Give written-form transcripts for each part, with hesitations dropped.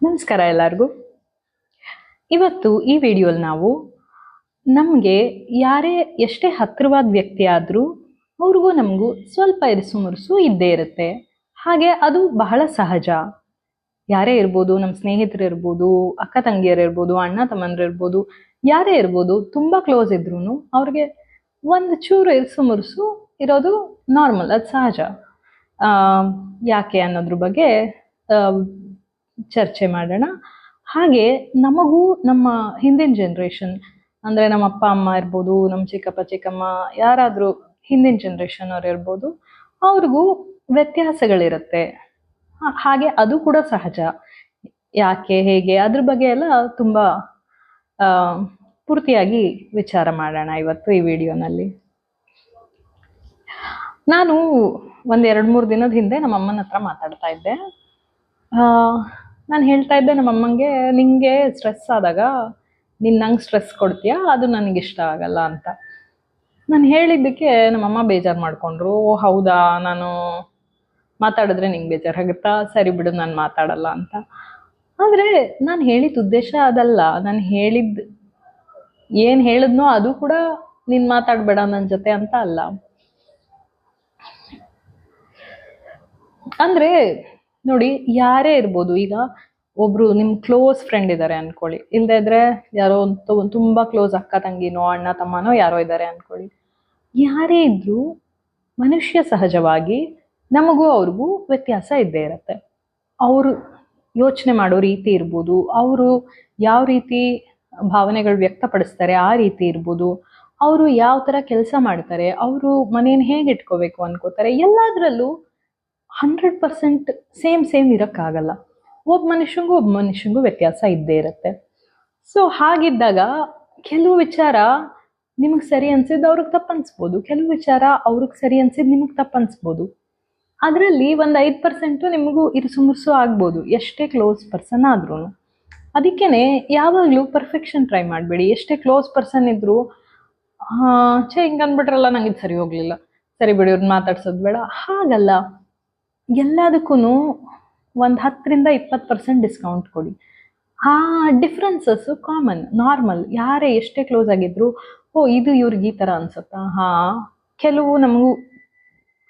ನಮಸ್ಕಾರ ಎಲ್ಲರಿಗೂ. ಇವತ್ತು ಈ ವಿಡಿಯೋಲಿ ನಾವು ನಮಗೆ ಯಾರೇ ಎಷ್ಟೇ ಹತ್ತಿರವಾದ ವ್ಯಕ್ತಿ ಆದರೂ ಅವ್ರಿಗೂ ನಮಗೂ ಸ್ವಲ್ಪ ಇರಿಸು ಮುರುಸು ಇದ್ದೇ ಇರುತ್ತೆ. ಹಾಗೆ ಅದು ಬಹಳ ಸಹಜ. ಯಾರೇ ಇರ್ಬೋದು, ನಮ್ಮ ಸ್ನೇಹಿತರು ಇರ್ಬೋದು, ಅಕ್ಕ ತಂಗಿಯರು ಇರ್ಬೋದು, ಅಣ್ಣ ತಮ್ಮಂದ್ರು ಇರ್ಬೋದು, ಯಾರೇ ಇರ್ಬೋದು, ತುಂಬ ಕ್ಲೋಸ್ ಇದ್ರೂ ಅವ್ರಿಗೆ ಒಂದು ಚೂರು ಇರಿಸು ಮುರುಸು ಇರೋದು ನಾರ್ಮಲ್, ಅದು ಸಹಜ. ಯಾಕೆ ಅನ್ನೋದ್ರ ಬಗ್ಗೆ ಚರ್ಚೆ ಮಾಡೋಣ. ಹಾಗೆ ನಮಗೂ ನಮ್ಮ ಹಿಂದಿನ ಜನ್ರೇಷನ್ ಅಂದರೆ ನಮ್ಮ ಅಪ್ಪ ಅಮ್ಮ ಇರ್ಬೋದು, ನಮ್ಮ ಚಿಕ್ಕಪ್ಪ ಚಿಕ್ಕಮ್ಮ, ಯಾರಾದರೂ ಹಿಂದಿನ ಜನ್ರೇಷನ್ ಅವ್ರು ಇರ್ಬೋದು, ಅವ್ರಿಗೂ ವ್ಯತ್ಯಾಸಗಳಿರುತ್ತೆ. ಹಾಗೆ ಅದು ಕೂಡ ಸಹಜ. ಯಾಕೆ ಹೇಗೆ ಅದ್ರ ಬಗ್ಗೆ ಎಲ್ಲ ತುಂಬ ಪೂರ್ತಿಯಾಗಿ ವಿಚಾರ ಮಾಡೋಣ ಇವತ್ತು ಈ ವಿಡಿಯೋನಲ್ಲಿ. ನಾನು ಒಂದು 2-3 ದಿನದ ಹಿಂದೆ ನಮ್ಮ ಅಮ್ಮನ ಹತ್ರ ಮಾತಾಡ್ತಾ ಇದ್ದೆ. ನಾನು ಹೇಳ್ತಾ ಇದ್ದೆ ನಮ್ಮಮ್ಮಂಗೆ, ನಿಂಗೆ ಸ್ಟ್ರೆಸ್ ಆದಾಗ ನೀನು ನಂಗೆ ಸ್ಟ್ರೆಸ್ ಕೊಡ್ತೀಯಾ, ಅದು ನನಗೆ ಇಷ್ಟ ಆಗಲ್ಲ ಅಂತ. ನಾನು ಹೇಳಿದ್ದಕ್ಕೆ ನಮ್ಮಮ್ಮ ಬೇಜಾರು ಮಾಡಿಕೊಂಡ್ರು. ಓ ಹೌದಾ, ನಾನು ಮಾತಾಡಿದ್ರೆ ನಿಂಗೆ ಬೇಜಾರಾಗುತ್ತಾ, ಸರಿ ಬಿಡು ನಾನು ಮಾತಾಡಲ್ಲ ಅಂತ. ಆದರೆ ನಾನು ಹೇಳಿದ ಉದ್ದೇಶ ಅದಲ್ಲ. ನಾನು ಏನು ಹೇಳಿದ್ನೋ ಅದು ಕೂಡ ನೀನು ಮಾತಾಡಬೇಡ ನನ್ನ ಜೊತೆ ಅಂತ ಅಲ್ಲ. ಅಂದರೆ ನೋಡಿ, ಯಾರೇ ಇರ್ಬೋದು, ಈಗ ಒಬ್ರು ನಿಮ್ಮ ಕ್ಲೋಸ್ ಫ್ರೆಂಡ್ ಇದ್ದಾರೆ ಅನ್ಕೊಳ್ಳಿ, ಇಲ್ಲದೇ ಇದ್ರೆ ಯಾರೋ ತುಂಬ ಕ್ಲೋಸ್ ಅಕ್ಕ ತಂಗಿನೋ ಅಣ್ಣ ತಮ್ಮನೋ ಯಾರೋ ಇದ್ದಾರೆ ಅನ್ಕೊಳ್ಳಿ. ಯಾರೇ ಇದ್ರೂ ಮನುಷ್ಯ ಸಹಜವಾಗಿ ನಮಗೂ ಅವ್ರಿಗೂ ವ್ಯತ್ಯಾಸ ಇದ್ದೇ ಇರುತ್ತೆ. ಅವರು ಯೋಚನೆ ಮಾಡೋ ರೀತಿ ಇರ್ಬೋದು, ಅವರು ಯಾವ ರೀತಿ ಭಾವನೆಗಳು ವ್ಯಕ್ತಪಡಿಸ್ತಾರೆ ಆ ರೀತಿ ಇರ್ಬೋದು, ಅವರು ಯಾವ ಥರ ಕೆಲಸ ಮಾಡ್ತಾರೆ, ಅವರು ಮನೇನ ಹೇಗೆ ಇಟ್ಕೋಬೇಕು ಅನ್ಕೋತಾರೆ, ಎಲ್ಲದರಲ್ಲೂ 100% ಸೇಮ್ ಇರೋಕ್ಕಾಗಲ್ಲ. ಒಬ್ಬ ಮನುಷ್ಯಂಗೂ ವ್ಯತ್ಯಾಸ ಇದ್ದೇ ಇರುತ್ತೆ. ಸೊ ಹಾಗಿದ್ದಾಗ ಕೆಲವು ವಿಚಾರ ನಿಮಗೆ ಸರಿ ಅನ್ಸಿದ್ದು ಅವ್ರಿಗೆ ತಪ್ಪು ಅನ್ಸ್ಬೋದು, ಕೆಲವು ವಿಚಾರ ಅವ್ರಿಗೆ ಸರಿ ಅನ್ಸಿದ್ದು ನಿಮಗೆ ತಪ್ಪು ಅನ್ಸ್ಬೋದು. ಅದರಲ್ಲಿ ಒಂದು 5% ನಿಮಗೂ ಇರಿಸು ಮುರುಸು ಆಗ್ಬೋದು, ಎಷ್ಟೇ ಕ್ಲೋಸ್ ಪರ್ಸನ್ ಆದ್ರೂ. ಅದಕ್ಕೇ ಯಾವಾಗಲೂ ಪರ್ಫೆಕ್ಷನ್ ಟ್ರೈ ಮಾಡಬೇಡಿ. ಎಷ್ಟೇ ಕ್ಲೋಸ್ ಪರ್ಸನ್ ಇದ್ರೂ ಹಿಂಗೆ ಅಂದ್ಬಿಟ್ರಲ್ಲ, ನಂಗೆ ಇದು ಸರಿ ಹೋಗಲಿಲ್ಲ, ಸರಿ ಬಿಡಿ ಇವ್ರನ್ನ ಮಾತಾಡ್ಸೋದು ಬೇಡ, ಹಾಗಲ್ಲ. ಎಲ್ಲದಕ್ಕೂ ಒಂದು 10-20% ಡಿಸ್ಕೌಂಟ್ ಕೊಡಿ. ಆ ಡಿಫ್ರೆನ್ಸಸ್ಸು ಕಾಮನ್, ನಾರ್ಮಲ್. ಯಾರೇ ಎಷ್ಟೇ ಕ್ಲೋಸ್ ಆಗಿದ್ರು, ಓ ಇದು ಇವ್ರಿಗೆ ಈ ಥರ ಅನ್ಸುತ್ತಾ, ಕೆಲವು ನಮಗೂ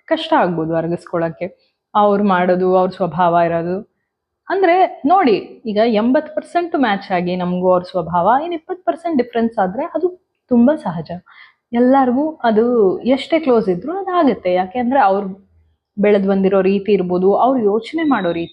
ಕಷ್ಟ ಆಗ್ಬೋದು ಅರಗಿಸ್ಕೊಳ್ಳೋಕ್ಕೆ, ಅವ್ರು ಮಾಡೋದು, ಅವ್ರ ಸ್ವಭಾವ ಇರೋದು. ಅಂದರೆ ನೋಡಿ, ಈಗ 80% ಮ್ಯಾಚ್ ಆಗಿ ನಮಗೂ ಅವ್ರ ಸ್ವಭಾವ, ಇನ್ನು 20% ಡಿಫ್ರೆನ್ಸ್ ಆದರೆ ಅದು ತುಂಬ ಸಹಜ. ಎಲ್ಲರಿಗೂ ಅದು ಎಷ್ಟೇ ಕ್ಲೋಸ್ ಇದ್ರೂ ಅದಾಗುತ್ತೆ. ಯಾಕೆಂದರೆ ಅವ್ರು ಬೆಳೆದು ಬಂದಿರೋ ರೀತಿ ಇರ್ಬೋದು, ಅವ್ರು ಯೋಚನೆ ಮಾಡೋ ರೀತಿ